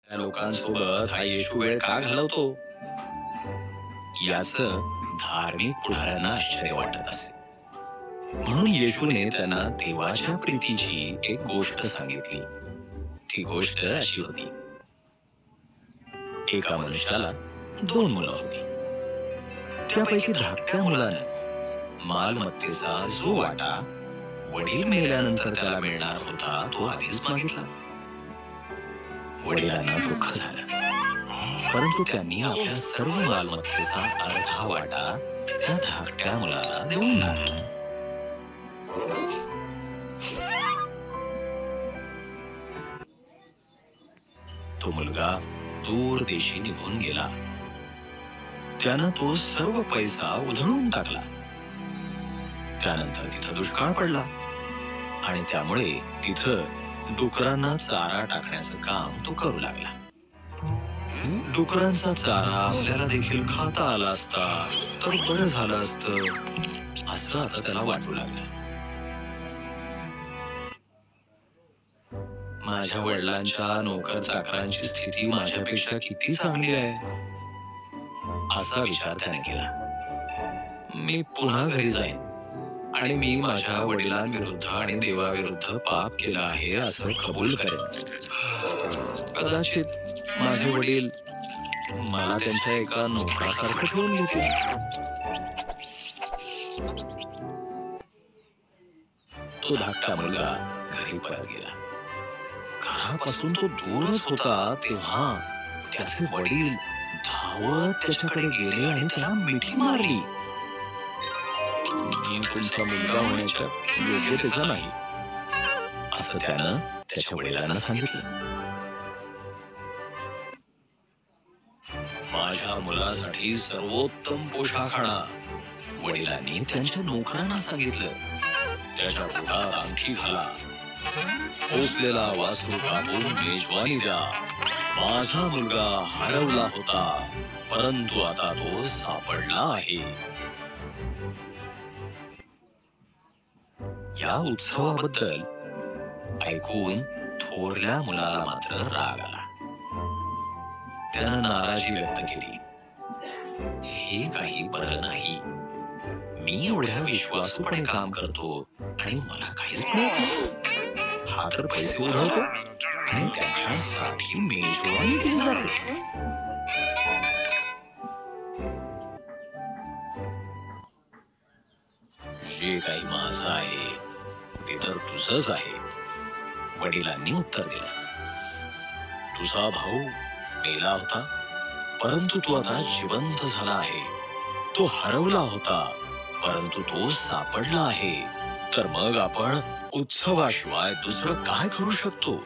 त्या लोकांसोबत हा येशू वेळ का घालवतो याचं धार्मिक पुढाऱ्यांना आश्चर्य वाटत असे. म्हणून येशूने त्यांना देवाच्या प्रीतीची एक गोष्ट सांगितली. ती गोष्ट अशी होती. एका मनुष्याला 2 मुलं होती. त्यापैकी धाकट्या मुलानं मालमत्तेचा जो वाटा वडील मेल्यानंतर त्याला मिळणार होता तो आधीच मागितला. वडिलांना दुःख झालं, परंतु त्यांनी आपल्या सर्व मालमत्तेचा अर्धा वाटा त्या धाकट्या मुलाला देऊन टाकला. तो मुलगा दूर देशी निघून गेला. त्यानं तो सर्व पैसा उधळून टाकला. त्यानंतर तिथं दुष्काळ पडला आणि त्यामुळे तिथं डुकरांना चारा टाकण्याचं काम तो करू लागला. डुकरांचा चारा आपल्याला देखील खाता आला असता तर बरं झालं असतं असं आता त्याला वाटू लागलं. माझ्या वडिलांच्या नोकर चाकरांची स्थिती माझ्यापेक्षा किती चांगली आहे असा विचार त्याने केला. मी पुन्हा घरी जाईन आणि मी माझ्या वडिलांविरुद्ध आणि देवाविरुद्ध पाप केलं आहे असं कबूल करेन. कदाचित माझे वडील मला त्यांच्या एका नोकरासारखं ठेवून घेतील. तो धाकटा मुलगा घरी परत गेला. घरापासून तो दूरच होता तेव्हा त्याचे वडील धावत त्याच्याकडे गेले आणि त्याला मिठी मारली. मी तुमचा मुलगा होण्याच्या योग्यतेचा नाही असं त्यानं त्याच्या वडिलांना सांगितलं. माझ्या मुलासाठी सर्वोत्तम पोशाख आणा वडिलांनी त्यांच्या नोकरांना सांगितलं. त्याच्या पोटात अंगठी घाला, पोचलेला वासरू कापून मेजवानी द्या. माझा मुलगा हरवला होता परंतु आता तो सापडला आहे. या उत्सवाबद्दल ऐकून थोरल्या मुलाला मात्र राग आला. त्यानं नाराजी व्यक्त केली. हे काही बरं नाही. मी एवढ्या विश्वासूपणे काम करतो आणि मला काहीच मिळत नाही. हा तर पैसे उधळतो आणि त्याच्यासाठी मेजवानी केली जाते. जे काही माझं आहे ते तर तुझंच आहे वडिलांनी उत्तर दिलं. तुझा भाऊ मेला होता परंतु तो आता जिवंत झाला आहे. तो हरवला होता परंतु तो सापडला आहे. तर मग आपण उत्सवाशिवाय दुसरं काय करू शकतो.